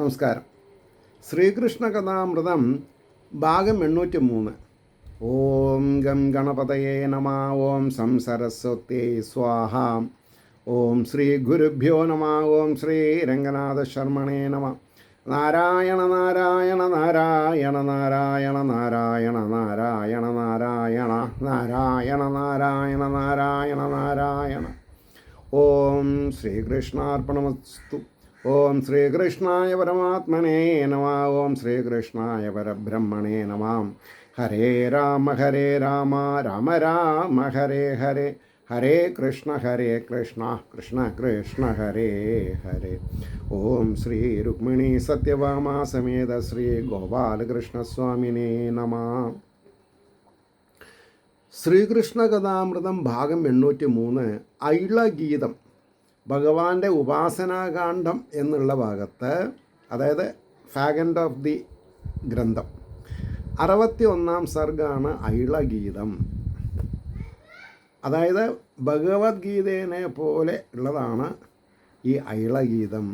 നമസ്കാരം. ശ്രീകൃഷ്ണ കഥാമൃതം ഭാഗം 803. ഓം ഗം ഗണപതയേ നമ. ഓം സം സരസ്വത്യേ സ്വാഹ. ഓം ശ്രീ ഗുരുഭ്യോ നമ. ഓം ശ്രീ രംഗനാഥ ശർമ്മണേ നമ. നാരായണ നാരായണ നാരായണ നാരായണ നാരായണ നാരായണ നാരായണ നാരായണ നാരായണ നാരായണ നാരായണ. ഓം ശ്രീകൃഷ്ണാർപ്പണമസ്തു. ഓം ശ്രീകൃഷ്ണായ പരമാത്മനേ നമ. ഓം ശ്രീകൃഷ്ണായ പരബ്രഹ്മണേ നമ. ഹരേ രാമ രാമ രാമ ഹരേ ഹരേ. ഹരേ കൃഷ്ണ കൃഷ്ണ കൃഷ്ണ ഹരേ ഹരേ. ഓം ശ്രീ രുക്മിണീ സത്യഭാമാ സമേത ശ്രീ ഗോപാലകൃഷ്ണസ്വാമിനേ നമ. ശ്രീകൃഷ്ണ കഥാമൃതം ഭാഗം 803 ഐളഗീതം, ഭഗവാന്റെ ഉപാസനാകാന്ഡം എന്നുള്ള ഭാഗത്ത്, അതായത് ഫാഗൻഡ് ഓഫ് ദി ഗ്രന്ഥം 61 സർഗാണ് ഐളഗീതം. അതായത് ഭഗവത്ഗീതേനെ പോലെ ഉള്ളതാണ് ഈ ഐളഗീതം,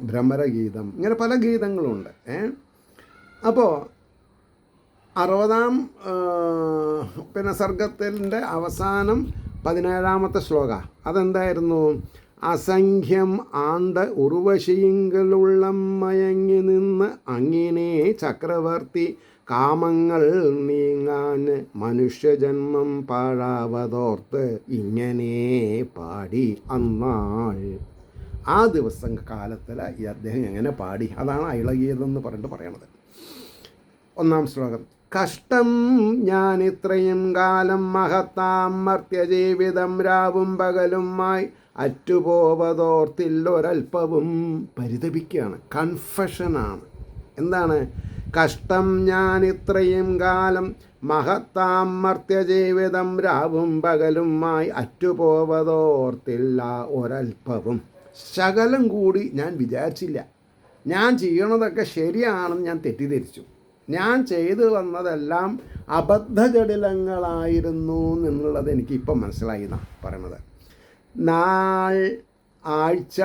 ഭ്രമരഗീതം, ഇങ്ങനെ പല ഗീതങ്ങളുണ്ട്. അപ്പോൾ 60 സർഗത്തിൻ്റെ അവസാനം 17ാമത്തെ ശ്ലോക അതെന്തായിരുന്നു? അസംഖ്യം ആണ്ട് ഉർവശിയിങ്കലുള്ളം മയങ്ങി നിന്ന് അങ്ങിനെ ചക്രവർത്തി കാമങ്ങൾ നീങ്ങാൻ മനുഷ്യജന്മം പാഴാവതോർത്ത് ഇങ്ങനെ പാടി അന്നാൾ. ആ ദിവസം കാലത്തിൽ ഈ അദ്ദേഹം എങ്ങനെ പാടി, അതാണ് ഐളഗീതം എന്ന് പറഞ്ഞിട്ട് പറയണത്. 1 ശ്ലോകം. കഷ്ടം ഞാൻ ഇത്രയും കാലം മഹത്താം മർത്യജീവിതം രാവും പകലുമായി അറ്റുപോവതോർത്തില്ലൊരൽപ്പവും. പരിതപിക്കുകയാണ്, കൺഫഷനാണ്. എന്താണ്? കഷ്ടം ഞാൻ ഇത്രയും കാലം മഹത്താം മർത്യജീവിതം രാവും പകലുമായി അറ്റുപോവതോർത്തില്ല ഒരൽപ്പവും. ശകലം കൂടി ഞാൻ വിചാരിച്ചില്ല. ഞാൻ ചെയ്യണതൊക്കെ ശരിയാണെന്ന് ഞാൻ തെറ്റിദ്ധരിച്ചു. ഞാൻ ചെയ്തു വന്നതെല്ലാം അബദ്ധജടിലങ്ങളായിരുന്നു എന്നുള്ളത് എനിക്കിപ്പം മനസ്സിലായി എന്നാണ് പറയണത്. നാൾ, ആഴ്ച,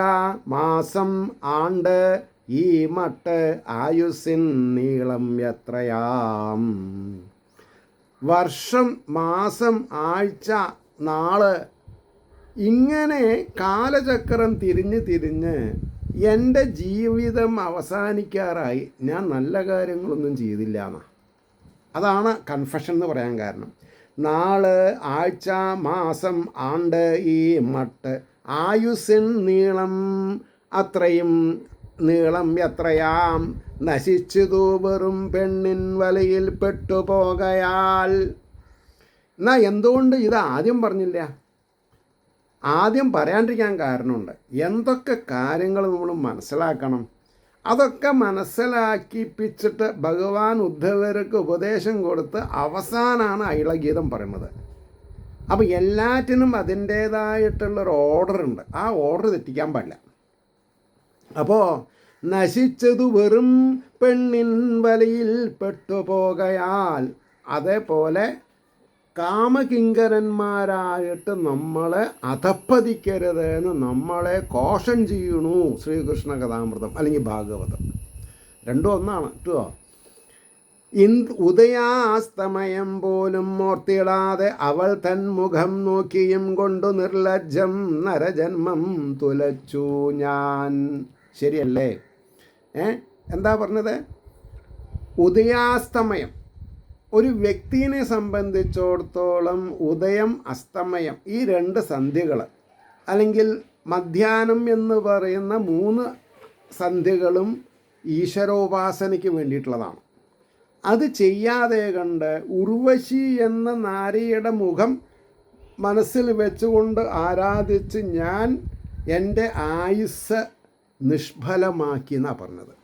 മാസം, ആണ്ട്, ഈ മട്ട് ആയുസ്സിൻ നീളം എത്രയാം. വർഷം, മാസം, ആഴ്ച, നാള്, ഇങ്ങനെ കാലചക്രം തിരിഞ്ഞ് എൻ്റെ ജീവിതം അവസാനിക്കാറായി. ഞാൻ നല്ല കാര്യങ്ങളൊന്നും ചെയ്തില്ല എന്നാണ്. അതാണ് കൺഫഷൻ എന്ന് പറയാൻ കാരണം. നാള്, ആഴ്ച, മാസം, ആണ്ട്, ഈ മട്ട് ആയുസ്സിൻ നീളം അത്രയും നീളം എത്രയാം. നശിച്ചതു വെറും പെണ്ണിൻ വലയിൽ പെട്ടുപോകയാൽ. എന്നാൽ എന്തുകൊണ്ട് ഇത് ആദ്യം പറഞ്ഞില്ല? ആദ്യം പറയാണ്ടിരിക്കാൻ കാരണമുണ്ട്. എന്തൊക്കെ കാര്യങ്ങൾ നമ്മൾ മനസ്സിലാക്കണം, അതൊക്കെ മനസ്സിലാക്കിപ്പിച്ചിട്ട് ഭഗവാൻ ഉദ്ധവർക്ക് ഉപദേശം കൊടുത്ത് അവസാനമാണ് ഐളഗീതം പറയുന്നത്. അപ്പോൾ എല്ലാറ്റിനും അതിൻ്റേതായിട്ടുള്ളൊരു ഓർഡറുണ്ട്. ആ ഓർഡർ തെറ്റിക്കാൻ പാടില്ല. അപ്പോൾ നശിച്ചതു വെറും പെണ്ണിൻ വലയിൽ പെട്ടുപോകയാൽ, അതേപോലെ കാമകിങ്കരന്മാരായിട്ട് നമ്മളെ അധപ്പതിക്കരുത് എന്ന് നമ്മളെ കോഷൻ ചെയ്യണു ശ്രീകൃഷ്ണ കഥാമൃതം അല്ലെങ്കിൽ ഭാഗവതം. രണ്ടും ഒന്നാണ് കേട്ടോ. ഉദയാസ്തമയം പോലും ഓർത്തിടാതെ അവൾ തൻ മുഖം നോക്കിയും കൊണ്ടു നിർലജ്ജം നരജന്മം തുലച്ചു ഞാൻ. ശരിയല്ലേ? എന്താ പറഞ്ഞത്? ഉദയാസ്തമയം ഒരു വ്യക്തിയെ സംബന്ധിച്ചിടത്തോളം ഉദയം, അസ്തമയം, ഈ 2 സന്ധ്യകൾ അല്ലെങ്കിൽ മധ്യാഹ്നം എന്ന് പറയുന്ന 3 സന്ധ്യകളും ഈശ്വരോപാസനയ്ക്ക് വേണ്ടിയിട്ടുള്ളതാണ്. അത് ചെയ്യാതെ കണ്ട് ഉർവശി എന്ന നാരിയുടെ മുഖം മനസ്സിൽ വെച്ചുകൊണ്ട് ആരാധിച്ച് ഞാൻ എൻ്റെ ആയുസ് നിഷ്ഫലമാക്കി എന്നാണ് പറഞ്ഞത്.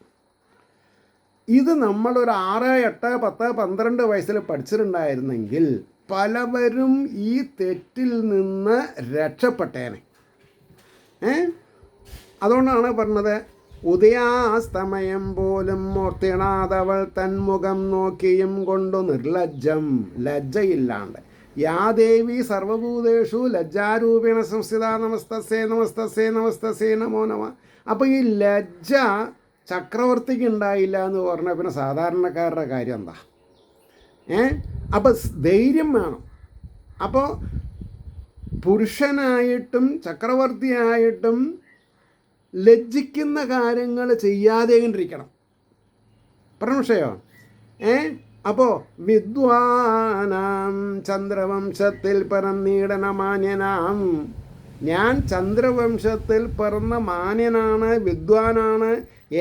ഇത് നമ്മളൊരു 6, 8, 10, 12 വയസ്സിൽ പഠിച്ചിട്ടുണ്ടായിരുന്നെങ്കിൽ പലവരും ഈ തെറ്റിൽ നിന്ന് രക്ഷപ്പെട്ടേനെ. അതുകൊണ്ടാണ് പറഞ്ഞത് ഉദയാസ്തമയം പോലും ഓർത്തിടാതവൾ തൻ മുഖം നോക്കിയും കൊണ്ടു നിർലജ്ജം, ലജ്ജയില്ലാണ്ട്. യാ ദേവി സർവഭൂതേഷു ലജ്ജാരൂപേണ സംസ്ഥിത നമസ്തസ്സേ നമസ്തസ്സേ നമസ്തസ്സേ നമോ നമ. അപ്പോൾ ഈ ലജ്ജ ചക്രവർത്തിക്ക് ഉണ്ടായില്ല എന്ന് പറഞ്ഞാൽ പിന്നെ സാധാരണക്കാരുടെ കാര്യം എന്താ? അപ്പോൾ ധൈര്യം വേണം. അപ്പോൾ പുരുഷനായിട്ടും ചക്രവർത്തിയായിട്ടും ലജ്ജിക്കുന്ന കാര്യങ്ങൾ ചെയ്യാതെ ഇരിക്കണം. പ്രമോഷയോ അപ്പോൾ വിദ്വാനാം ചന്ദ്രവംശത്തിൽ പിറന്നീടന മാന്യനാം, ഞാൻ ചന്ദ്രവംശത്തിൽ പിറന്ന മാന്യനാണ്, വിദ്വാനാണ്,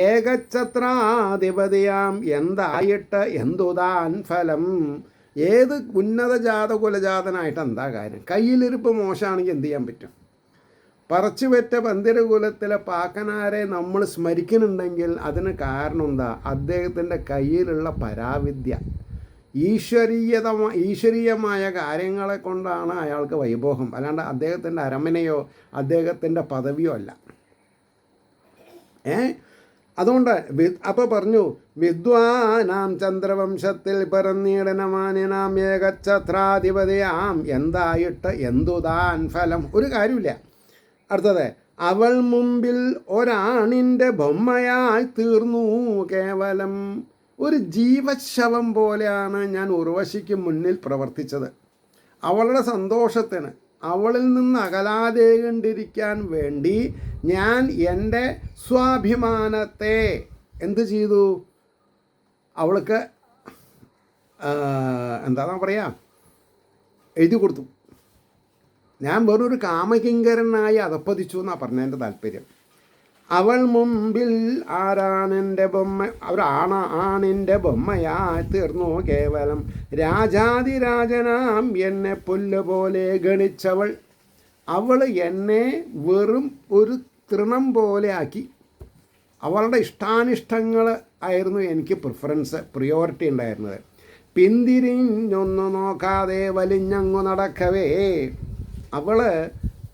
ഏകഛത്രാധിപതിയാം, എന്തായിട്ട് എന്തുതാൻ ഫലം, ഏത് ഉന്നത ജാത കുലജാതനായിട്ട് എന്താ കാര്യം? കയ്യിലിരിപ്പ് മോശമാണെങ്കിൽ എന്ത് ചെയ്യാൻ പറ്റും? പറച്ചുപെറ്റ പന്തിരകുലത്തിലെ പാക്കനാരെ നമ്മൾ സ്മരിക്കുന്നുണ്ടെങ്കിൽ അതിന് കാരണം എന്താ? അദ്ദേഹത്തിൻ്റെ കയ്യിലുള്ള പരാവിദ്യ, ഈശ്വരീയമായ കാര്യങ്ങളെ കൊണ്ടാണ് അയാൾക്ക് വൈഭോഗം, അല്ലാണ്ട് അദ്ദേഹത്തിൻ്റെ അരമനയോ അദ്ദേഹത്തിൻ്റെ പദവിയോ അല്ല. അതുകൊണ്ട് അപ്പോൾ പറഞ്ഞു, വിദ്വാനാം ചന്ദ്രവംശത്തിൽ പിറന്നീടനമാന്യനാം ഏകഛത്രാധിപതിയാം, എന്തായിട്ട് എന്തുതാൻ ഫലം, ഒരു കാര്യമില്ല. അടുത്തത്, അവൾ മുമ്പിൽ ഒരാണിൻ്റെ ബൊമ്മയായി തീർന്നു കേവലം, ഒരു ജീവശവം പോലെയാണ് ഞാൻ ഉർവശിക്ക് മുന്നിൽ പ്രവർത്തിച്ചത്. അവളുടെ സന്തോഷത്തിന്, അവളിൽ നിന്ന് അകലാതെ കണ്ടിരിക്കാൻ വേണ്ടി ഞാൻ എൻ്റെ സ്വാഭിമാനത്തെ എന്ത് ചെയ്തു? അവൾക്ക് എന്താണെന്ന് പറയാ, എഴുതി കൊടുത്തു. ഞാൻ വെറൊരു കാമകിങ്കരനായി അധപ്പതിച്ചു എന്നാണ് പറഞ്ഞതിൻ്റെ താല്പര്യം. അവൾ മുമ്പിൽ ആരാണെൻ്റെ ബൊമ്മ, ആണിൻ്റെ ബൊമ്മയായി തീർന്നു കേവലം, രാജാതിരാജനാം എന്നെ പുല്ലുപോലെ ഗണിച്ചവൾ, അവൾ എന്നെ വെറും ഒരു തൃണം പോലെ ആക്കി. അവളുടെ ഇഷ്ടാനിഷ്ടങ്ങൾ ആയിരുന്നു എനിക്ക് പ്രിയോറിറ്റി ഉണ്ടായിരുന്നത്. പിന്തിരിഞ്ഞൊന്നു നോക്കാതെ വലിഞ്ഞങ്ങു നടക്കവേ, അവൾ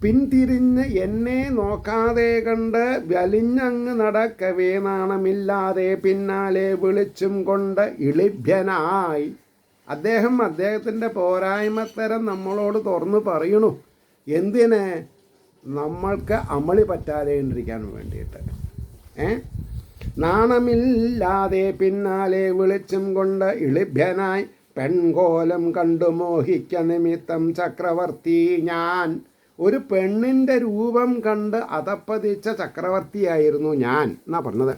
പിന്തിരിഞ്ഞ് എന്നെ നോക്കാതെ കണ്ട് വലിഞ്ഞങ്ങ് നടക്കവേ, നാണമില്ലാതെ പിന്നാലെ വിളിച്ചും കൊണ്ട് ഇളിഭ്യനായി. അദ്ദേഹത്തിൻ്റെ പോരായ്മത്തരം നമ്മളോട് തുറന്നു പറയണു. എന്തിന്? നമ്മൾക്ക് അമളി പറ്റാതെ ഇരിക്കാൻ വേണ്ടിയിട്ട്. നാണമില്ലാതെ പിന്നാലെ വിളിച്ചും കൊണ്ട് ഇളിഭ്യനായി, പെൺകോലം കണ്ടു മോഹിക്ക നിമിത്തം ചക്രവർത്തി ഞാൻ, ഒരു പെണ്ണിൻ്റെ രൂപം കണ്ട് അധപ്പതിച്ച ചക്രവർത്തിയായിരുന്നു ഞാൻ എന്നാ പറഞ്ഞത്.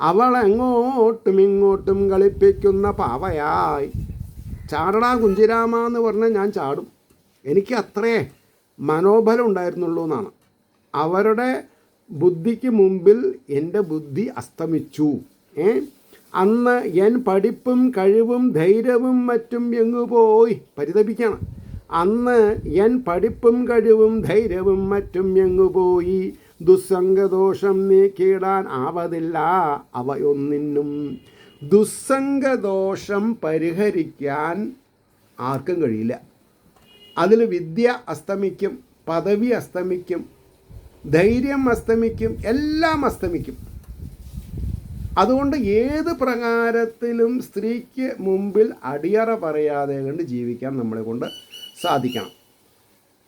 അവൾ എങ്ങോട്ടും ഇങ്ങോട്ടും കളിപ്പിക്കുന്ന പാവയായി, ചാടടാ കുഞ്ചിരാമ എന്ന് പറഞ്ഞാൽ ഞാൻ ചാടും, എനിക്ക് അത്രേ മനോബലം ഉണ്ടായിരുന്നുള്ളൂ എന്നാണ്. അവരുടെ ബുദ്ധിക്ക് മുമ്പിൽ എൻ്റെ ബുദ്ധി അസ്തമിച്ചു. അന്ന് എൻ പഠിപ്പും കഴിവും ധൈര്യവും മറ്റും എങ്ങു പോയി, പരിതപിക്കണം. അന്ന് എൻ പഠിപ്പും കഴിവും ധൈര്യവും മറ്റും എങ്ങുപോയി, ദുസ്സംഗദോഷം നീക്കിയിടാൻ ആവതില്ല അവയൊന്നിനും. ദുസ്സംഗദോഷം പരിഹരിക്കാൻ ആർക്കും കഴിയില്ല. അതിൽ വിദ്യ അസ്തമിക്കും, പദവി അസ്തമിക്കും, ധൈര്യം അസ്തമിക്കും, എല്ലാം അസ്തമിക്കും. അതുകൊണ്ട് ഏത് പ്രകാരത്തിലും സ്ത്രീക്ക് മുമ്പിൽ അടിയറ പറയാതെ കണ്ട് ജീവിക്കാൻ നമ്മളെ കൊണ്ട് സാധിക്കണം.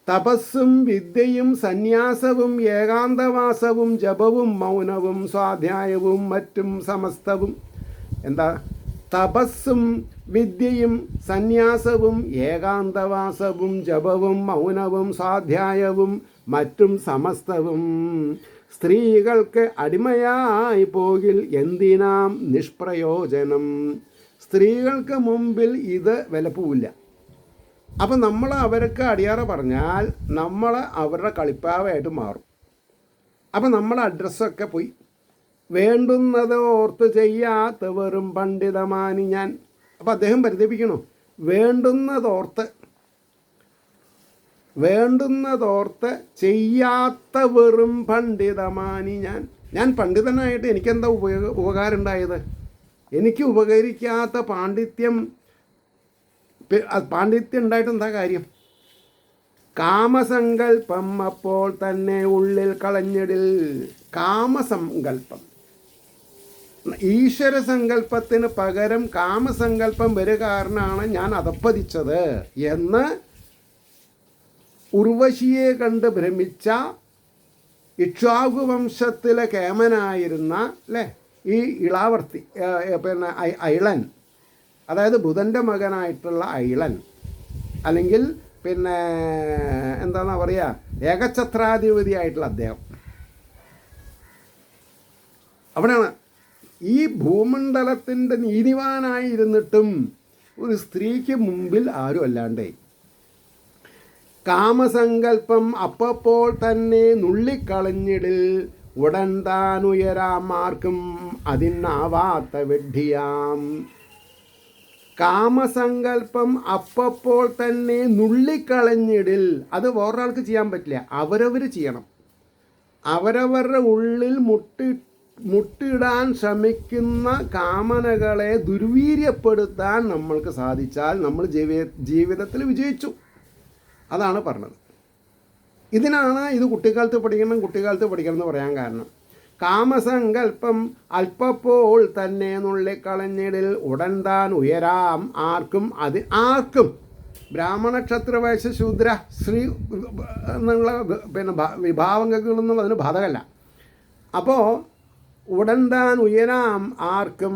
തപസ്സും വിദ്യയും സന്യാസവും ഏകാന്തവാസവും ജപവും മൗനവും സ്വാധ്യായവും മറ്റും സമസ്തവും. എന്താ? തപസ്സും വിദ്യയും സന്യാസവും ഏകാന്തവാസവും ജപവും മൗനവും സ്വാധ്യായവും മറ്റും സമസ്തവും സ്ത്രീകൾക്ക് അടിമയായി പോകിൽ എന്തിനാം നിഷ്പ്രയോജനം. സ്ത്രീകൾക്ക് മുമ്പിൽ ഇത് വിലപ്പോവില്ല. അപ്പം നമ്മൾ അവർക്ക് അടിയാറ പറഞ്ഞാൽ നമ്മൾ അവരുടെ കളിപ്പാവയായിട്ട് മാറും. അപ്പം നമ്മളെ അഡ്രസ്സൊക്കെ പോയി. വേണ്ടുന്നത് ഓർത്ത് ചെയ്യാത്ത വെറും പണ്ഡിതമാനി ഞാൻ. അപ്പം അദ്ദേഹം പരിതപിക്കണു. വേണ്ടുന്നതോർത്ത് ചെയ്യാത്ത വെറും പണ്ഡിതമാനി ഞാൻ പണ്ഡിതനായിട്ട് എനിക്കെന്താ ഉപകാരം ഉണ്ടായത്? എനിക്ക് ഉപകരിക്കാത്ത പാണ്ഡിത്യം ഉണ്ടായിട്ട് എന്താ കാര്യം? കാമസങ്കല്പം അപ്പോൾ തന്നെ ഉള്ളിൽ കളഞ്ഞിടിൽ. കാമസങ്കല്പം, ഈശ്വര സങ്കല്പത്തിന് പകരം കാമസങ്കല്പം വരെ കാരണമാണ് ഞാൻ അധപ്പതിച്ചത് എന്ന് ഉർവശിയെ കണ്ട് ഭ്രമിച്ച ഇക്ഷ്വാകു വംശത്തിലെ കേമനായിരുന്ന അല്ലേ ഈ ഇളാവർത്തി പിന്നെ ഐളൻ, അതായത് ബുധൻ്റെ മകനായിട്ടുള്ള ഐളൻ, അല്ലെങ്കിൽ പിന്നെ എന്താണെന്നാ പറയുക, ഏകഛത്രാധിപതിയായിട്ടുള്ള അദ്ദേഹം. അവിടെയാണ് ഈ ഭൂമണ്ഡലത്തിൻ്റെ നീതിവാനായിരുന്നിട്ടും ഒരു സ്ത്രീക്ക് മുമ്പിൽ ആരും അല്ലാണ്ടേ. കാമസങ്കല്പം അപ്പോൾ തന്നെ നുള്ളിക്കളഞ്ഞിടിൽ ഉടൻ താൻ ഉയരാമാർക്കും അതിനാവാത്ത വെഡ്ഢിയാം. കാമസങ്കല്പം അപ്പോൾ തന്നെ നുള്ളിക്കളഞ്ഞിടിൽ, അത് വേറൊരാൾക്ക് ചെയ്യാൻ പറ്റില്ല, അവരവർ ചെയ്യണം. അവരവരുടെ ഉള്ളിൽ മുട്ടിടാൻ ശ്രമിക്കുന്ന കാമനകളെ ദുർവീര്യപ്പെടുത്താൻ നമ്മൾക്ക് സാധിച്ചാൽ നമ്മൾ ജീവിതത്തിൽ വിജയിച്ചു. അതാണ് പറഞ്ഞത്. ഇതിനാണ് ഇത് കുട്ടിക്കാലത്ത് പഠിക്കണം എന്ന് പറയാൻ കാരണം. കാമസങ്കല്പം അല്പപ്പോൾ തന്നെ നുള്ളിക്കളഞ്ഞിടിൽ ഉടൻ താൻ ഉയരാം ആർക്കും ബ്രാഹ്മണ ക്ഷത്ര വൈശ്യ ശൂദ്ര സ്ത്രീ എന്നുള്ള പിന്നെ വിഭാഗങ്ങളൊന്നും അതിന് ബാധകമല്ല. അപ്പോൾ ഉടൻ താൻ ഉയരാം ആർക്കും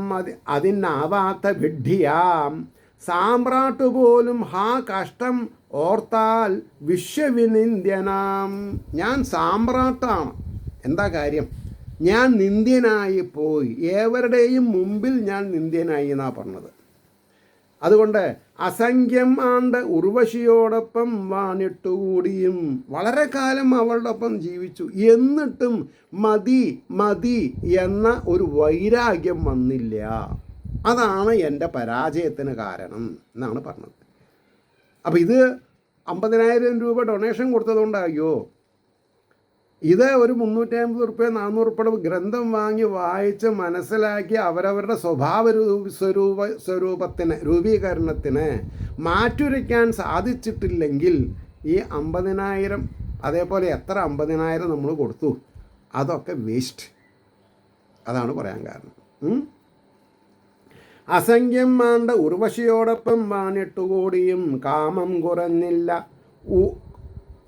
അതിനാവാത്ത വിഡ്ഢിയാം. സാമ്രാട്ട് പോലും ഹാ കഷ്ടം ഓർത്താൽ വിശ്വവിനിന്ദ്യനാം. ഞാൻ സാമ്രാട്ടാണ്, എന്താ കാര്യം? ഞാൻ നിന്ദ്യനായി പോയി, ഏവരുടെയും മുമ്പിൽ ഞാൻ നിന്ദ്യനായി എന്നാണ് പറഞ്ഞത്. അതുകൊണ്ട് അസംഖ്യം ആണ്ട് ഉർവശിയോടൊപ്പം വാണിട്ടുകൂടിയും വളരെ കാലം അവളുടെ ഒപ്പം ജീവിച്ചു, എന്നിട്ടും മതി എന്ന ഒരു വൈരാഗ്യം വന്നില്ല. അതാണ് എൻ്റെ പരാജയത്തിന് കാരണം എന്നാണ് പറഞ്ഞത്. അപ്പോൾ ഇത് 50,000 രൂപ ഡൊണേഷൻ കൊടുത്തതുകൊണ്ടായോ? ഇത് ഒരു 350 റുപ്യ 400 റുപ്യയുടെ ഗ്രന്ഥം വാങ്ങി വായിച്ച് മനസ്സിലാക്കി അവരവരുടെ രൂപീകരണത്തിന് മാറ്റുരയ്ക്കാൻ സാധിച്ചിട്ടില്ലെങ്കിൽ ഈ 50,000 അതേപോലെ എത്ര 50,000 നമ്മൾ കൊടുത്തു, അതൊക്കെ വേസ്റ്റ്. അതാണ് പറയാൻ കാരണം. അസംഖ്യം ആണ്ട ഉർവശിയോടൊപ്പം വാണിട്ടുകൂടിയും കാമം കുറഞ്ഞില്ല.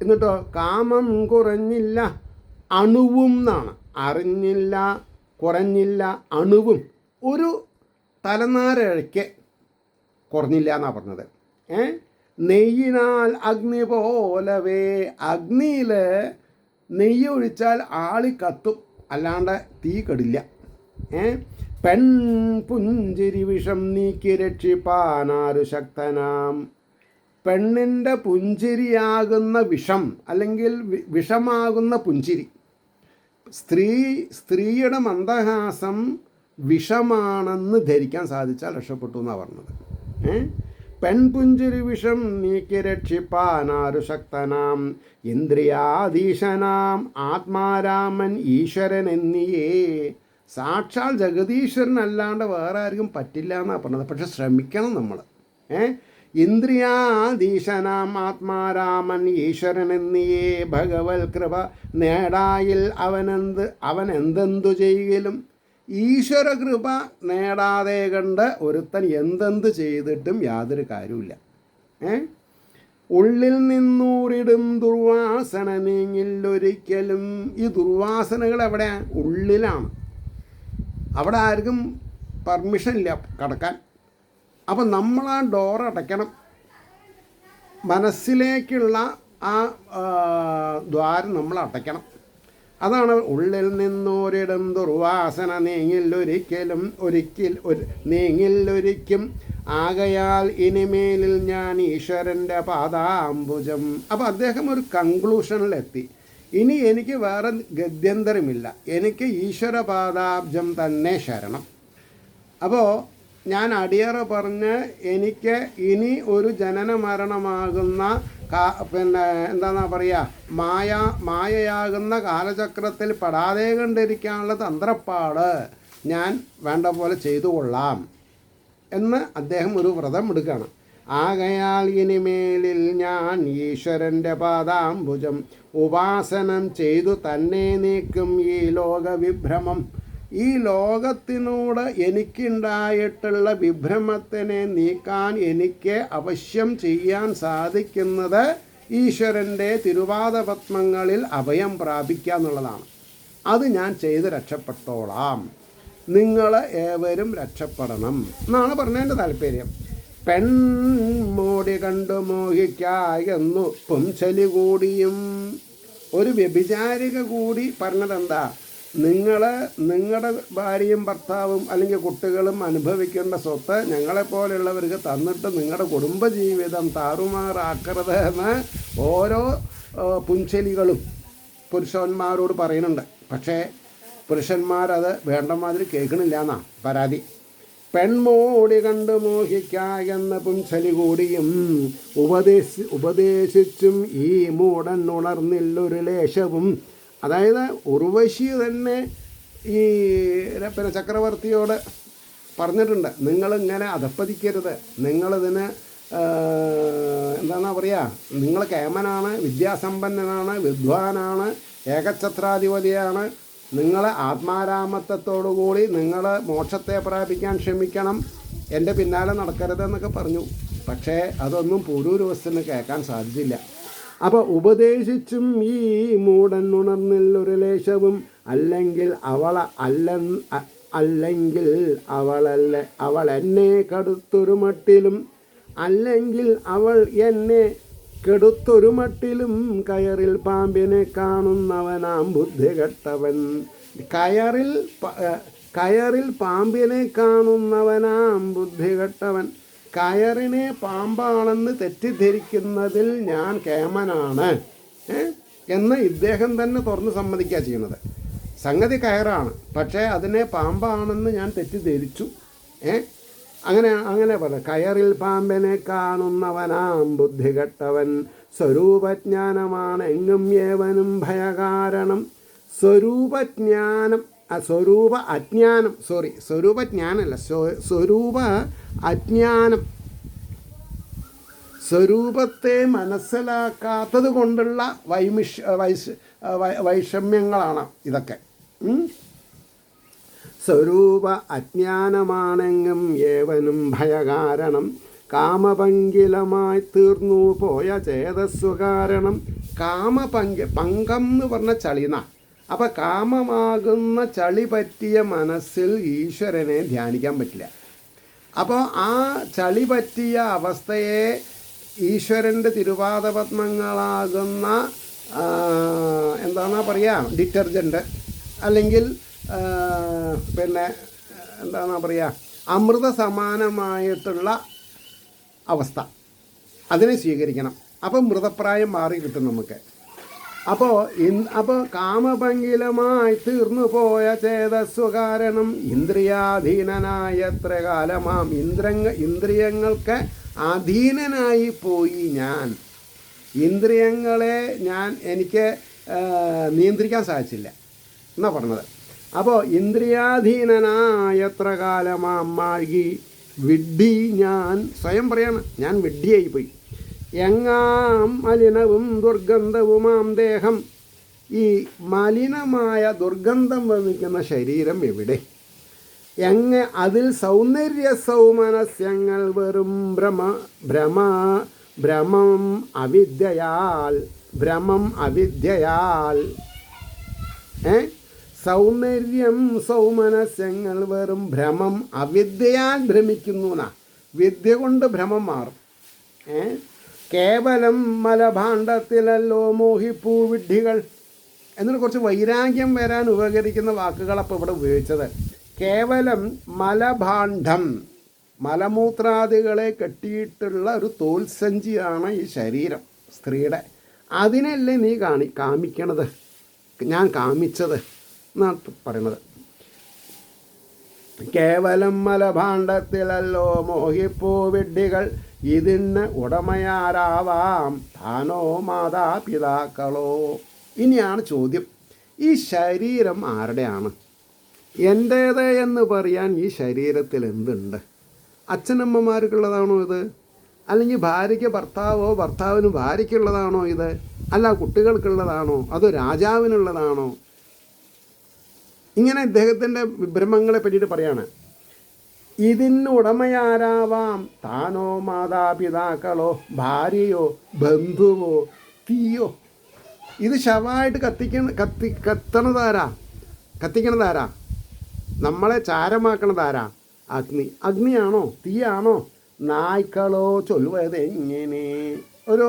എന്നിട്ടോ കാമം കുറഞ്ഞില്ല അണുവും എന്നാണ്, അറിഞ്ഞില്ല കുറഞ്ഞില്ല അണുവും, ഒരു തലനാരഴയ്ക്ക് കുറഞ്ഞില്ല എന്നാണ് പറഞ്ഞത്. നെയ്യിനാൽ അഗ്നി പോലവേ, അഗ്നിയിൽ നെയ്യ് ഒഴിച്ചാൽ ആളി കത്തും, അല്ലാണ്ട് തീ കെടില്ല. പെൺ പുഞ്ചിരി വിഷം നീക്കി രക്ഷിപ്പാനാരു ശക്തനാം. പെണ്ണിൻ്റെ പുഞ്ചിരിയാകുന്ന വിഷം, അല്ലെങ്കിൽ വിഷമാകുന്ന പുഞ്ചിരി, സ്ത്രീയുടെ മന്ദഹാസം വിഷമാണെന്ന് ധരിക്കാൻ സാധിച്ചാൽ രക്ഷപ്പെട്ടു എന്നാണ് പറഞ്ഞത്. പെൺപുഞ്ചിരി വിഷം നീക്കി രക്ഷിപ്പാനാരു ശക്തനാം. ഇന്ദ്രിയാധീശനാം ആത്മാരാമൻ ഈശ്വരൻ എന്നിയേ. സാക്ഷാൽ ജഗദീശ്വരനല്ലാണ്ട് വേറെ ആർക്കും പറ്റില്ല എന്നാണ് പറഞ്ഞത്. പക്ഷെ ശ്രമിക്കണം നമ്മൾ. ഇന്ദ്രിയാധീശനാം ആത്മാരാമൻ ഈശ്വരൻ എന്നിയേ ഭഗവത് കൃപ നേടായിൽ അവൻ എന്തെന്തു ചെയ്യലും. ഈശ്വര കൃപ നേടാതെ കണ്ട് ഒരുത്തൻ എന്തെന്ത് ചെയ്തിട്ടും യാതൊരു കാര്യമില്ല. ഉള്ളിൽ നിന്നൂറിടും ദുർവാസന നീങ്ങില്ലൊരിക്കലും. ഈ ദുർവാസനകൾ എവിടെയാണ്? ഉള്ളിലാണ്. അവിടെ ആർക്കും പെർമിഷൻ ഇല്ല കടക്കാൻ. അപ്പം നമ്മൾ ആ ഡോർ അടയ്ക്കണം. മനസ്സിലേക്കുള്ള ആ ദ്വാരം നമ്മൾ അടയ്ക്കണം. അതാണ് ഉള്ളിൽ നിന്നൊരിടം ദുർവാസന നീങ്ങില്ലൊരിക്കും ആകയാൽ ഇനിമേലിൽ ഞാൻ ഈശ്വരൻ്റെ പാദാംബുജം. അപ്പോൾ അദ്ദേഹം ഒരു കൺക്ലൂഷനിലെത്തി. ഇനി എനിക്ക് വേറെ ഗത്യന്തരമില്ല, എനിക്ക് ഈശ്വരപാദാബ്ജം തന്നെ ശരണം. അപ്പോൾ ഞാൻ അടിയറ പറഞ്ഞ് എനിക്ക് ഇനി ഒരു ജനന മരണമാകുന്ന എന്താണെന്നാ പറയുക, മായയാകുന്ന കാലചക്രത്തിൽ പെടാതെ കണ്ടിരിക്കാനുള്ള തന്ത്രപ്പാട് ഞാൻ വേണ്ട പോലെ ചെയ്തു കൊള്ളാം എന്ന് അദ്ദേഹം ഒരു വ്രതം എടുക്കുകയാണ്. ആകയാൽ ഇനിമേലിൽ ഞാൻ ഈശ്വരൻ്റെ പാദാംബുജം ഉപാസനം ചെയ്തു തന്നെ നീക്കും ഈ ലോകവിഭ്രമം. ഈ ലോകത്തിനോട് എനിക്കുണ്ടായിട്ടുള്ള വിഭ്രമത്തിനെ നീക്കാൻ എനിക്ക് അവശ്യം ചെയ്യാൻ സാധിക്കുന്നത് ഈശ്വരൻ്റെ തിരുവാദപത്മങ്ങളിൽ അഭയം പ്രാപിക്കുക എന്നുള്ളതാണ്. അത് ഞാൻ ചെയ്ത് രക്ഷപ്പെട്ടോളാം, നിങ്ങൾ ഏവരും രക്ഷപ്പെടണം എന്നാണ് പറഞ്ഞതിൻ്റെ താല്പര്യം. പെൺമോടി കണ്ടു മോഹിക്കായെന്നു പുംചലി കൂടിയും, ഒരു വ്യഭിചാരിക കൂടി പറഞ്ഞതെന്താ, നിങ്ങളുടെ ഭാര്യയും ഭർത്താവും അല്ലെങ്കിൽ കുട്ടികളും അനുഭവിക്കേണ്ട സ്വത്ത് ഞങ്ങളെപ്പോലെയുള്ളവർക്ക് തന്നിട്ട് നിങ്ങളുടെ കുടുംബജീവിതം താറുമാറാക്കരുത് എന്ന് ഓരോ പുഞ്ചലികളും പുരുഷന്മാരോട് പറയുന്നുണ്ട്. പക്ഷേ പുരുഷന്മാരത് വേണ്ട മാതിരി കേൾക്കണില്ല എന്നാ പരാതി. പെൺമോടി കണ്ട് മോഹിക്കായെന്ന പുംസലി കൂടിയും ഉപദേശിച്ചും ഈ മൂടൻ ഉണർന്നില്ലൊരു ലേശവും. അതായത് ഉർവശി തന്നെ ഈ പിന്നെ ചക്രവർത്തിയോട് പറഞ്ഞിട്ടുണ്ട്, നിങ്ങളിങ്ങനെ അധപ്പതിക്കരുത്, നിങ്ങളിതിന് എന്താണെന്നാ പറയുക, നിങ്ങൾ കേമനാണ്, വിദ്യാസമ്പന്നനാണ്, വിദ്വാനാണ്, ഏകഛത്രാധിപതിയാണ്, നിങ്ങൾ ആത്മാരാമത്വത്തോടുകൂടി നിങ്ങൾ മോക്ഷത്തെ പ്രാപിക്കാൻ ശ്രമിക്കണം, എൻ്റെ പിന്നാലെ നടക്കരുതെന്നൊക്കെ പറഞ്ഞു. പക്ഷേ അതൊന്നും പുരൂരവസ്ഥന് കേൾക്കാൻ സാധിച്ചില്ല. അപ്പോൾ ഉപദേശിച്ചും ഈ മൂടൻ ഉണർന്നില്ലൊരു ലേശവും, അല്ലെങ്കിൽ അവൾ എന്നെ കടുത്തൊരു മട്ടിലും, അല്ലെങ്കിൽ അവൾ എന്നെ കെടുത്തൊരു മട്ടിലും, കയറിൽ പാമ്പിനെ കാണുന്നവനാം ബുദ്ധി കെട്ടവൻ. കയറിൽ പാമ്പിനെ കാണുന്നവനാം ബുദ്ധി കെട്ടവൻ. കയറിനെ പാമ്പാണെന്ന് തെറ്റിദ്ധരിക്കുന്നതിൽ ഞാൻ കേമനാണ് എന്ന് ഇദ്ദേഹം തന്നെ തുറന്ന് സമ്മതിക്കുക ചെയ്യുന്നത്. സംഗതി കയറാണ്, പക്ഷേ അതിനെ പാമ്പാണെന്ന് ഞാൻ തെറ്റിദ്ധരിച്ചു. അങ്ങനെ പറ, കയറിൽ പാമ്പിനെ കാണുന്നവനാം ബുദ്ധി കെട്ടവൻ. സ്വരൂപജ്ഞാനമാണ് എങ്ങും ഏവനും ഭയകാരണം. സ്വരൂപജ്ഞാനം സ്വരൂപ അജ്ഞാനം സ്വരൂപത്തെ മനസ്സിലാക്കാത്തത് കൊണ്ടുള്ള വൈഷമ്യങ്ങളാണ് ഇതൊക്കെ. സ്വരൂപ അജ്ഞാനമാണെങ്കും ഏവനും ഭയകാരണം. കാമപങ്കിലമായി തീർന്നു പോയ ചേതസ്സു കാരണം. പങ്കം എന്ന് പറഞ്ഞ ചളിന. അപ്പം കാമമാകുന്ന ചളി പറ്റിയ മനസ്സിൽ ഈശ്വരനെ ധ്യാനിക്കാൻ പറ്റില്ല. അപ്പോൾ ആ ചളി പറ്റിയ അവസ്ഥയെ ഈശ്വരൻ്റെ തിരുപാദപത്മങ്ങളാകുന്ന എന്താണെന്നാ പറയുക, ഡിറ്റർജൻറ്റ് അല്ലെങ്കിൽ പിന്നെ എന്താണെന്നാ പറയുക, അമൃത സമാനമായിട്ടുള്ള അവസ്ഥ, അതിനെ സ്വീകരിക്കണം. അപ്പം മൃതപ്രായം മാറി കിട്ടും നമുക്ക്. അപ്പോൾ കാമപങ്കിലമായി തീർന്നു പോയ ചേതസ്സു കാരണം. ഇന്ദ്രിയാധീനനായ എത്ര കാലമാം ഇന്ദ്രിയങ്ങൾക്ക് അധീനനായി പോയി ഞാൻ. ഇന്ദ്രിയങ്ങളെ എനിക്ക് നിയന്ത്രിക്കാൻ സാധിച്ചില്ല എന്നാണ് പറഞ്ഞത്. അപ്പോൾ ഇന്ദ്രിയാധീനനായ എത്ര കാലമാം മാഴി വിഡ്ഢി ഞാൻ. സ്വയം പറയാണ്, ഞാൻ വിഡ്ഢിയായിപ്പോയി. എങ്ങാം മലിനവും ദുർഗന്ധവുമാം ദേഹം. ഈ മലിനമായ ദുർഗന്ധം വന്നിക്കുന്ന ശരീരം എവിടെ? അതിൽ സൗന്ദര്യ സൗമനസ്യങ്ങൾ വെറും ഭ്രമം അവിദ്യയാൽ സൗന്ദര്യം സൗമനസ്യങ്ങൾ വെറും ഭ്രമം അവിദ്യയാൽ ഭ്രമിക്കുന്നു. വിദ്യ കൊണ്ട് ഭ്രമം മാറും. കേവലം മലഭാണ്ഡത്തിലല്ലോ മോഹിപ്പൂ വിഡ്ഢികൾ. എന്നിട്ട് കുറച്ച് വൈരാഗ്യം വരാൻ ഉപകരിക്കുന്ന വാക്കുകളപ്പോൾ ഇവിടെ ഉപയോഗിച്ചത്. കേവലം മലഭാണ്ഡം, മലമൂത്രാദികളെ കെട്ടിയിട്ടുള്ള ഒരു തോൽസഞ്ചിയാണ് ഈ ശരീരം സ്ത്രീയുടെ. അതിനല്ലേ നീ കാമിക്കണത്, ഞാൻ കാമിച്ചത് എന്നാണ് പറയണത്. കേവലം മലഭാണ്ഡത്തിലല്ലോ മോഹിപ്പൂ വിഡ്ഢികൾ. ഇതിന് ഉടമയാരാവാം താനോ മാതാപിതാക്കളോ. ഇനിയാണ് ചോദ്യം, ഈ ശരീരം ആരുടെയാണ്? എൻ്റേത് എന്ന് പറയാൻ ഈ ശരീരത്തിൽ എന്തുണ്ട്? അച്ഛനമ്മമാർക്കുള്ളതാണോ ഇത്? അല്ലെങ്കിൽ ഭാര്യയ്ക്ക് ഭർത്താവോ ഭർത്താവിന് ഭാര്യയ്ക്കുള്ളതാണോ ഇത്? അല്ല കുട്ടികൾക്കുള്ളതാണോ? അതോ രാജാവിനുള്ളതാണോ? ഇങ്ങനെ ഇദ്ദേഹത്തിൻ്റെ വിഭ്രമങ്ങളെ പറ്റിയിട്ട് പറയാണ്. ഇതിന് ഉടമയാരാവാം താനോ മാതാപിതാക്കളോ ഭാര്യയോ ബന്ധുവോ തീയോ? ഇത് ശവമായിട്ട് കത്തിക്കണതാരാ? നമ്മളെ ചാരമാക്കണതാരാ? അഗ്നിയാണോ? തീയാണോ? നായ്ക്കളോ ചൊല്ലുവത് ഇങ്ങനെ. ഒരു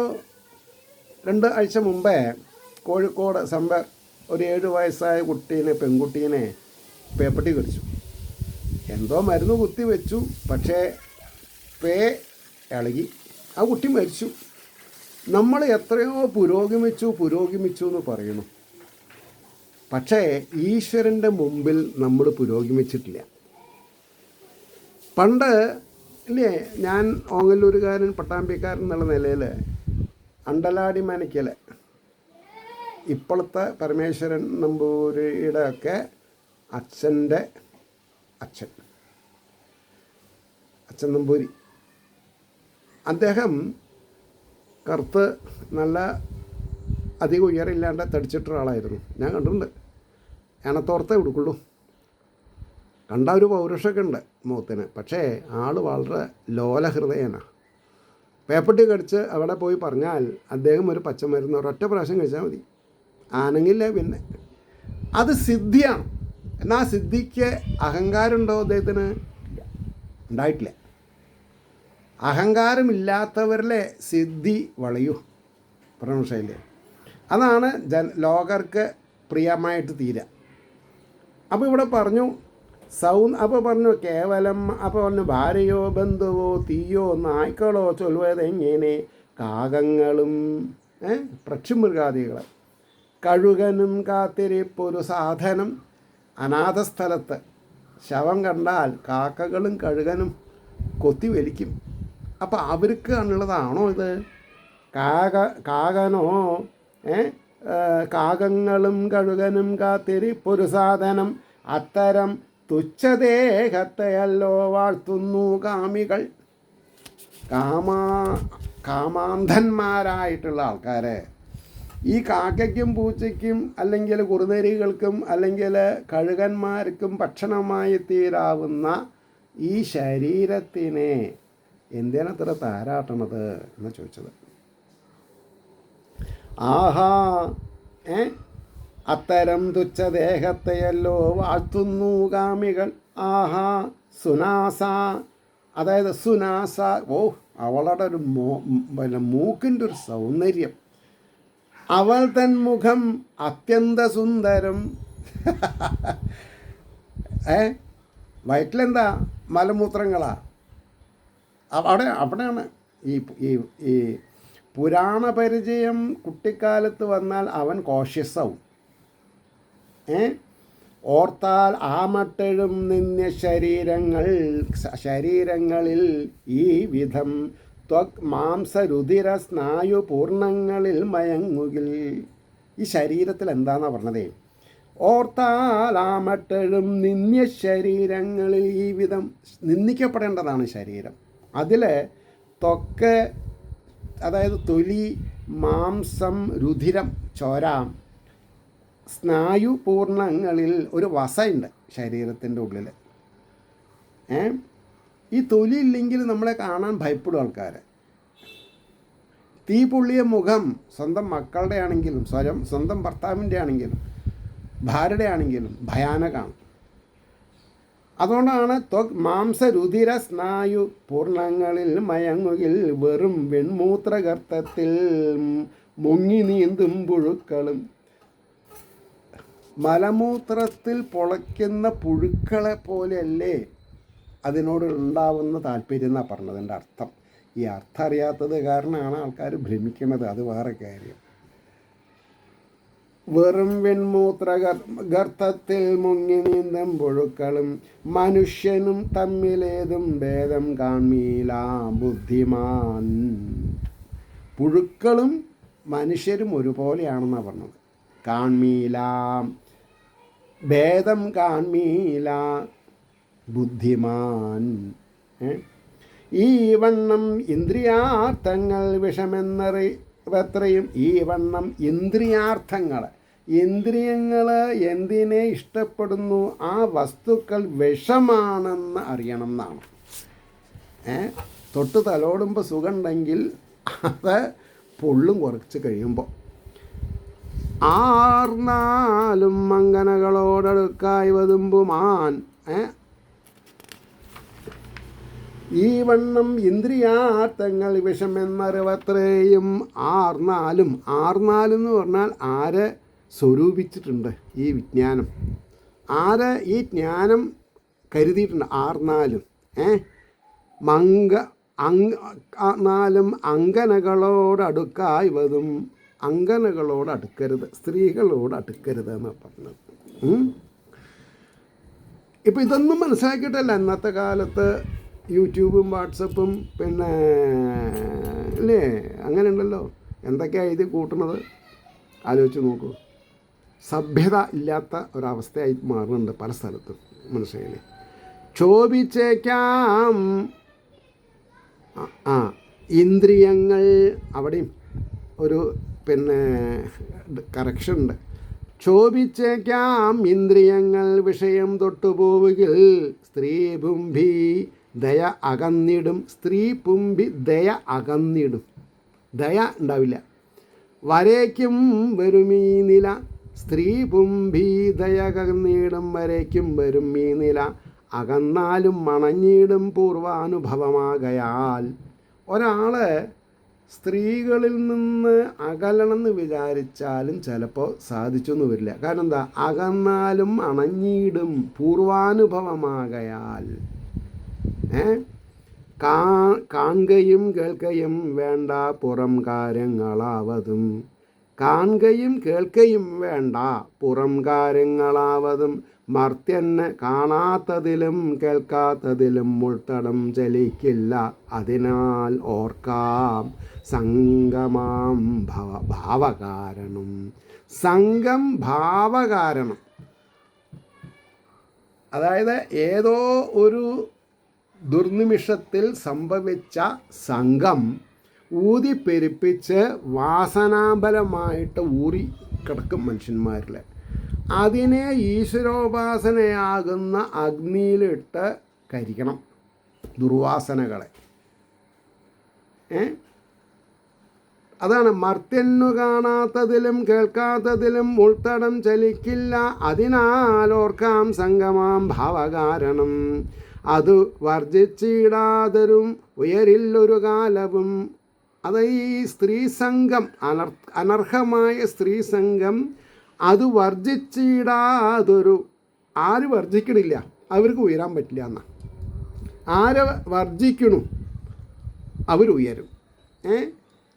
2 ആഴ്ച മുമ്പേ കോഴിക്കോട് ഒരു 7 വയസ്സായ പെൺകുട്ടീനെ പേപ്പട്ടി കടിച്ചു. എന്തോ മരുന്ന് കുത്തി വെച്ചു, പക്ഷേ ഇളകി ആ കുട്ടി മരിച്ചു. നമ്മൾ എത്രയോ പുരോഗമിച്ചു എന്ന് പറയുന്നു, പക്ഷേ ഈശ്വരൻ്റെ മുമ്പിൽ നമ്മൾ പുരോഗമിച്ചിട്ടില്ല. പണ്ട് ഇല്ലേ, ഞാൻ ഓങ്ങല്ലൂരുകാരൻ പട്ടാമ്പിക്കാരൻ എന്നുള്ള നിലയിൽ അണ്ടലാടി മനയ്ക്കൽ ഇപ്പോഴത്തെ പരമേശ്വരൻ നമ്പൂരിയുടെ ഒക്കെ അച്ഛൻ നമ്പൂരി, അദ്ദേഹം കറുത്ത് നല്ല അധികം ഉയരമില്ലാണ്ട് തടിച്ചിട്ടൊരാളായിരുന്നു. ഞാൻ കണ്ടിട്ടുണ്ട്. എണത്തോർത്തേ കൊടുക്കുള്ളൂ. കണ്ട ഒരു പൗരുഷമൊക്കെ ഉണ്ട് മുഖത്തിന്, പക്ഷേ ആൾ വളരെ ലോലഹൃദയനാണ്. പേപ്പട്ടി കടിച്ച് അവിടെ പോയി പറഞ്ഞാൽ അദ്ദേഹം ഒരു പച്ചമരുന്ന് ഒരൊറ്റ പ്രാവശ്യം കഴിച്ചാൽ മതി, ആണെങ്കിലേ പിന്നെ അത് സിദ്ധിയാണ്. എന്നാൽ സിദ്ധിക്ക് അഹങ്കാരമുണ്ടോ അദ്ദേഹത്തിന്? ഉണ്ടായിട്ടില്ല. അഹങ്കാരമില്ലാത്തവരിലെ സിദ്ധി വളയൂ പ്രമുഷയിലെ. അതാണ് ലോകർക്ക് പ്രിയമായിട്ട് തീരുക. അപ്പോൾ ഇവിടെ പറഞ്ഞു അപ്പോൾ പറഞ്ഞു കേവലം, അപ്പോൾ പറഞ്ഞു ഭാര്യയോ ബന്ധുവോ തീയോ നായ്ക്കളോ ചൊല്ലുവതെങ്ങനെ കാകങ്ങളും പക്ഷിമൃഗാദികൾ കഴുകനും കാത്തിരിപ്പൊരു സാധനം. അനാഥസ്ഥലത്ത് ശവം കണ്ടാൽ കാക്കകളും കഴുകനും കൊത്തി വലിക്കും. അപ്പോൾ അവർക്ക് ഉള്ളതാണോ ഇത്? കാകനോ കാകങ്ങളും കഴുകനും കാത്തിരിപ്പൊരു സാധനം. അത്തരം തുച്ഛദേഹത്തെയല്ലോ വാഴ്ത്തുന്നു കാമികൾ. കാമാന്ധന്മാരായിട്ടുള്ള ആൾക്കാരെ ഈ കാക്കയ്ക്കും പൂച്ചയ്ക്കും അല്ലെങ്കിൽ കുറുനരികൾക്കും അല്ലെങ്കിൽ കഴുകന്മാർക്കും ഭക്ഷണമായി തീരാവുന്ന ഈ ശരീരത്തിനെ എന്തിനത്ര താരാട്ടണത് എന്ന് ചോദിച്ചത്. ആഹാ, അത്തരം തുച്ഛദേഹത്തെയല്ലോ വാഴ്ത്തുന്നു കാമികൾ. ആഹാ സുനാസ, അതായത് സുനാസ, അവളുടെ ഒരു മൂക്കിൻ്റെ ഒരു സൗന്ദര്യം. അവൾ തൻ മുഖം അത്യന്ത സുന്ദരം. വയറ്റിലെന്താ? മലമൂത്രങ്ങളാ. അവിടെയാണ് ഈ പുരാണ പരിചയം കുട്ടിക്കാലത്ത് വന്നാൽ അവൻ കോഷ്യസാവും. ഓർത്താൽ ആമട്ടെഴും നിന്യ ശരീരങ്ങളിൽ ഈ വിധം മാംസരുധിര സ്നായു പൂർണ്ണങ്ങളിൽ മയങ്ങുകിൽ. ഈ ശരീരത്തിൽ എന്താണെന്നാണ് പറഞ്ഞതേ? ഓർത്താൽ ആമട്ടെഴും നിന്യ ശരീരങ്ങളിൽ ഈ വിധം നിന്ദിക്കപ്പെടേണ്ടതാണ് ശരീരം. അതിൽ ത്വക്ക്, അതായത് തൊലി, മാംസം, രുധിരം, ചോര, സ്നായു പൂർണ്ണങ്ങളിൽ ഒരു വസയുണ്ട് ശരീരത്തിൻ്റെ ഉള്ളിൽ. ഈ തൊലി ഇല്ലെങ്കിൽ നമ്മളെ കാണാൻ ഭയപ്പെടും ആൾക്കാർ. തീ പൊള്ളിയ മുഖം സ്വന്തം മക്കളുടെ ആണെങ്കിലും സ്വന്തം ഭർത്താവിൻ്റെ ആണെങ്കിലും ഭാര്യയുടെ ആണെങ്കിലും ഭയാനകമാണ്. അതുകൊണ്ടാണ് മാംസരുധിര സ്നായു പൂർണ്ണങ്ങളിൽ മയങ്ങുകിൽ വെറും വെൺമൂത്രഗർത്തത്തിൽ മുങ്ങി നീന്തും പുഴുക്കളും. മലമൂത്രത്തിൽ പൊളയ്ക്കുന്ന പുഴുക്കളെ പോലെയല്ലേ അതിനോട് ഉണ്ടാവുന്ന താല്പര്യം എന്നാണ് പറഞ്ഞതിൻ്റെ അർത്ഥം. ഈ അർത്ഥം അറിയാത്തത് കാരണമാണ് ആൾക്കാർ ഭ്രമിക്കുന്നത്, അത് വേറെ കാര്യം. വെറും വെൺമൂത്ര ഗർത്തത്തിൽ മുങ്ങി നീന്തും പുഴുക്കളും മനുഷ്യനും തമ്മിലേതും ഭേദം കാൺമീല ബുദ്ധിമാൻ. പുഴുക്കളും മനുഷ്യരും ഒരുപോലെയാണെന്നാണ് പറഞ്ഞത്. കാൺമീല, ഭേദം കാൺമീല ബുദ്ധിമാൻ. ഈ വണ്ണം ഇന്ദ്രിയാർത്ഥങ്ങൾ വിഷമെന്നറിയത്രയും. ഈ വണ്ണം ഇന്ദ്രിയാർത്ഥങ്ങൾ, ഇന്ദ്രിയങ്ങൾ എന്തിനെ ഇഷ്ടപ്പെടുന്നു ആ വസ്തുക്കൾ വിഷമാണെന്ന് അറിയണം എന്നാണ്. തൊട്ട് തലോടുമ്പോൾ സുഖമുണ്ടെങ്കിൽ അത് പൊള്ളും കുറച്ച് കഴിയുമ്പോൾ. ആർന്നാലും മങ്കനകളോടടുക്കായി വതുമ്പുമാൻ ഈ വണ്ണം ഇന്ദ്രിയാർത്ഥങ്ങൾ വിഷമെന്നറിവത്രയും ആർന്നാലും എന്ന് പറഞ്ഞാൽ ആരെ സ്വരൂപിച്ചിട്ടുണ്ട് ഈ വിജ്ഞാനം, ആരെ ഈ ജ്ഞാനം കരുതിയിട്ടുണ്ട്. ആർന്നാലും നാലും അങ്കനകളോടടുക്കായി വതും, അങ്കനകളോട് അടുക്കരുത്, സ്ത്രീകളോട് അടുക്കരുത് എന്നാണ് പറഞ്ഞത്. ഇപ്പം ഇതൊന്നും മനസ്സിലാക്കിയിട്ടല്ല ഇന്നത്തെ കാലത്ത് യൂട്യൂബും വാട്സപ്പും പിന്നെ അല്ലേ അങ്ങനെ ഉണ്ടല്ലോ, എന്തൊക്കെയാണ് ഇത് കൂട്ടുന്നത് ആലോചിച്ച് നോക്കൂ. സഭ്യത ഇല്ലാത്ത ഒരവസ്ഥയായി മാറുന്നുണ്ട് പല സ്ഥലത്തും മനുഷ്യയിൽ. ക്ഷോഭിച്ചേക്കാം ഇന്ദ്രിയങ്ങൾ, അവിടെയും ഒരു പിന്നെ കറക്ഷൻ ഉണ്ട്. ക്ഷോഭിച്ചേക്കാം ഇന്ദ്രിയങ്ങൾ വിഷയം തൊട്ടുപോവുകിൽ സ്ത്രീ പുംഭി ദയ അകന്നിടും. സ്ത്രീ പുംഭി ദയ അകന്നിടും, ദയ ഉണ്ടാവില്ല. വരേക്കും വരും ഈ നില, സ്ത്രീ പുംഭി ദയ അകന്നിടും, വരേക്കും വരും ഈ നില. അകന്നാലും മണഞ്ഞിടും പൂർവാനുഭവമാകയാൽ. ഒരാൾ സ്ത്രീകളിൽ നിന്ന് അകലണമെന്ന് വിചാരിച്ചാലും ചിലപ്പോൾ സാധിച്ചൊന്നും വരില്ല. കാരണം എന്താ? അകന്നാലും അണഞ്ഞിടും പൂർവാനുഭവമാകയാൽ. കാണുകയും കേൾക്കുകയും വേണ്ട പുറം കാര്യങ്ങളാവതും, കാണുകയും കേൾക്കുകയും വേണ്ട പുറം കാര്യങ്ങളാവതും. മർത്യന് കാണാത്തതിലും കേൾക്കാത്തതിലും ഉൾത്തടം ചലിക്കില്ല. അതിനാൽ ഓർക്കാം സംഗമാം ഭാവകാരണം. സംഘം ഭാവകാരണം, അതായത് ഏതോ ഒരു ദുർനിമിഷത്തിൽ സംഭവിച്ച സംഘം ഊതിപ്പെരുപ്പിച്ച് വാസനാബലമായിട്ട് ഊറി കിടക്കും മനുഷ്യന്മാരിൽ. അതിനെ ഈശ്വരോപാസനയാകുന്ന അഗ്നിയിലിട്ട് കരിക്കണം ദുർവാസനകളെ. അതാണ് മർത്യനു കാണാത്തതിലും കേൾക്കാത്തതിലും ഉൾത്തടം ചലിക്കില്ല. അതിനാൽ ഓർക്കാം സംഗമാം ഭാവകാരണം. അത് വർജിച്ചിടാതരും ഉയരില്ലൊരു കാലവും. അത് ഈ സ്ത്രീ സംഘം, അനർഹമായ സ്ത്രീ സംഘം അത് വർജിച്ചിടാതൊരു, ആര് വർജിക്കണില്ല അവർക്ക് ഉയരാൻ പറ്റില്ല എന്നാ. ആരെ വർജിക്കണു അവരുയരും.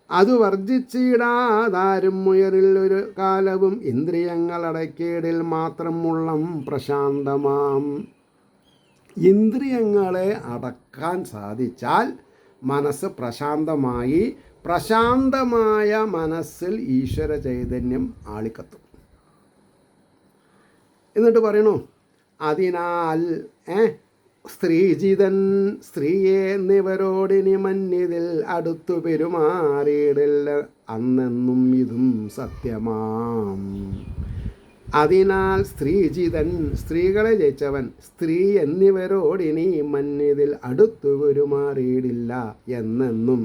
അത് വർജിച്ചിടാതാരും ഉയരില്ലൊരു കാലവും. ഇന്ദ്രിയങ്ങളടക്കേടിൽ മാത്രം ഉള്ളം പ്രശാന്തമാം. ഇന്ദ്രിയങ്ങളെ അടക്കാൻ സാധിച്ചാൽ മനസ്സ് പ്രശാന്തമായി, പ്രശാന്തമായ മനസ്സിൽ ഈശ്വര ചൈതന്യം ആളിക്കത്തും. എന്നിട്ട് പറയണു, അതിനാൽ സ്ത്രീജിതൻ സ്ത്രീയെ നിവരോടിനി മന്നിതിൽ അടുത്തു പെരുമാറിയിടില്ല അന്നെന്നും ഇതും സത്യമാം. അതിനാൽ സ്ത്രീജിതൻ സ്ത്രീകളെ ജയിച്ചവൻ, സ്ത്രീ എന്നിവരോടിനി മന്നിതിൽ അടുത്തു പെരുമാറിയിടില്ല എന്നെന്നും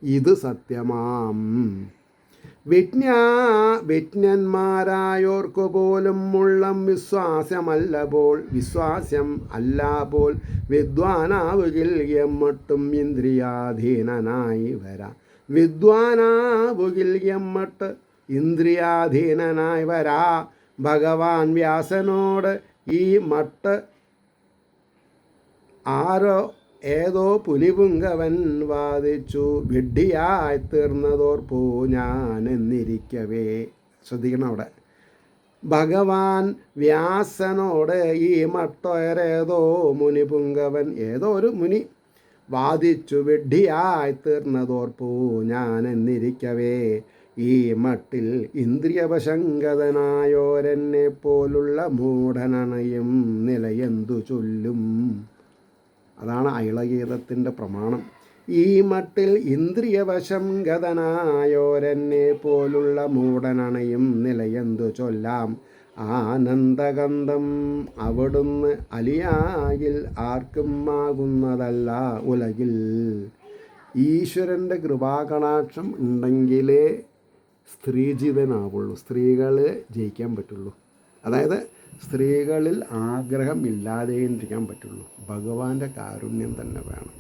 ഇത് സത്യമാം. വിജ്ഞന്മാരായോർക്കു പോലും ഉള്ളം വിശ്വാസ്യം അല്ല പോൽ വിദ്വാനാവുകിൽ എമ്മട്ടും ഇന്ദ്രിയാധീനനായി വരാ. വിദ്വാനാവുകിൽ എമ്മട്ട് ഇന്ദ്രിയാധീനനായി വരാ. ഭഗവാൻ വ്യാസനോട് ഈ മട്ട് ആരോ ഏതോ പുലിപുങ്കവൻ വാദിച്ചു, വിഡ്ഢിയായി തീർന്നതോർപ്പൂ ഞാൻ എന്നിരിക്കവേ. ശ്രദ്ധിക്കണം അവിടെ. ഭഗവാൻ വ്യാസനോട് ഈ മട്ടേതോ മുനിപുങ്കവൻ, ഏതോ ഒരു മുനി വാദിച്ചു, വിഡ്ഢിയായി തീർന്നതോർപ്പൂ ഞാൻ എന്നിരിക്കവേ. ഈ മട്ടിൽ ഇന്ദ്രിയവശങ്കതനായോരെന്നെ പോലുള്ള മൂഢനണയും നിലയെന്തു ചൊല്ലും. അതാണ് അയിളഗീതത്തിൻ്റെ പ്രമാണം. ഈ മട്ടിൽ ഇന്ദ്രിയവശങ്കതനായോരെന്നെ പോലുള്ള മൂഢനണയും നിലയെന്തു ചൊല്ലാം. ആനന്ദഗന്ധം അവിടുന്ന് അലിയാകിൽ ആർക്കും ആകുന്നതല്ല ഉലകിൽ. ഈശ്വരൻ്റെ കൃപാകടാക്ഷം ഉണ്ടെങ്കിലേ സ്ത്രീജിതനാവുള്ളൂ, സ്ത്രീകൾ ജയിക്കാൻ പറ്റുള്ളൂ. അതായത് സ്ത്രീകളിൽ ആഗ്രഹം ഇല്ലാതെയിരിക്കാൻ പറ്റുള്ളൂ. ഭഗവാന്റെ കാരുണ്യം തന്നെ വേണം.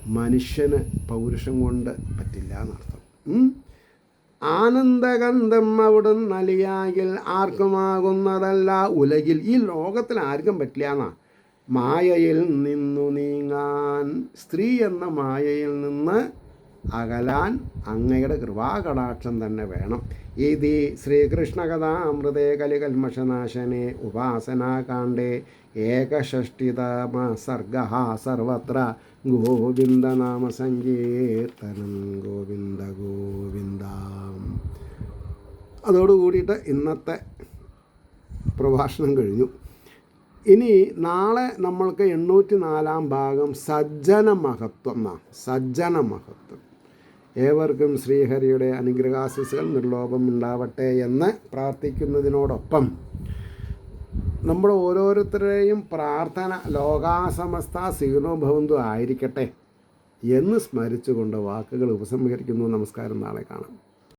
മനുഷ്യന് പൗരുഷം കൊണ്ട് പറ്റില്ല എന്നർത്ഥം. ആനന്ദഗന്ധം അവിടുന്ന് നലിയാകിൽ ആർക്കുമാകുന്നതല്ല ഉലകിൽ. ഈ ലോകത്തിൽ ആർക്കും പറ്റില്ല എന്നാ. മായയിൽ നിന്നു നീങ്ങാൻ, സ്ത്രീ എന്ന മായയിൽ നിന്ന് അകലാൻ അങ്ങയുടെ കൃപാകടാക്ഷം തന്നെ വേണം. ഇതി ശ്രീകൃഷ്ണകഥാമൃതേ കലികൽമഷനാശനെ ഉപാസനാകാണ്ഡേ ഏകഷഷ്ടിതമ സർഗഃ സർവത്ര ഗോവിന്ദനാമ സങ്കീർത്തനം. ഗോവിന്ദ ഗോവിന്ദ. അതോടുകൂടിയിട്ട് ഇന്നത്തെ പ്രഭാഷണം കഴിഞ്ഞു. ഇനി നാളെ നമ്മൾക്ക് 804 ഭാഗം സജ്ജന മഹത്വം. സജ്ജന മഹത്വം. ഏവർക്കും ശ്രീഹരിയുടെ അനുഗ്രഹാശിസുകൾ നിർലോഭം ഉണ്ടാവട്ടെ എന്ന് പ്രാർത്ഥിക്കുന്നതിനോടൊപ്പം നമ്മുടെ ഓരോരുത്തരുടെയും പ്രാർത്ഥന ലോകാസമസ്ത സുഖിനോ ഭവന്തു ആയിരിക്കട്ടെ എന്ന് സ്മരിച്ചുകൊണ്ട് വാക്കുകൾ ഉപസംഹരിക്കുന്നു. നമസ്കാരം. നാളെ കാണാം.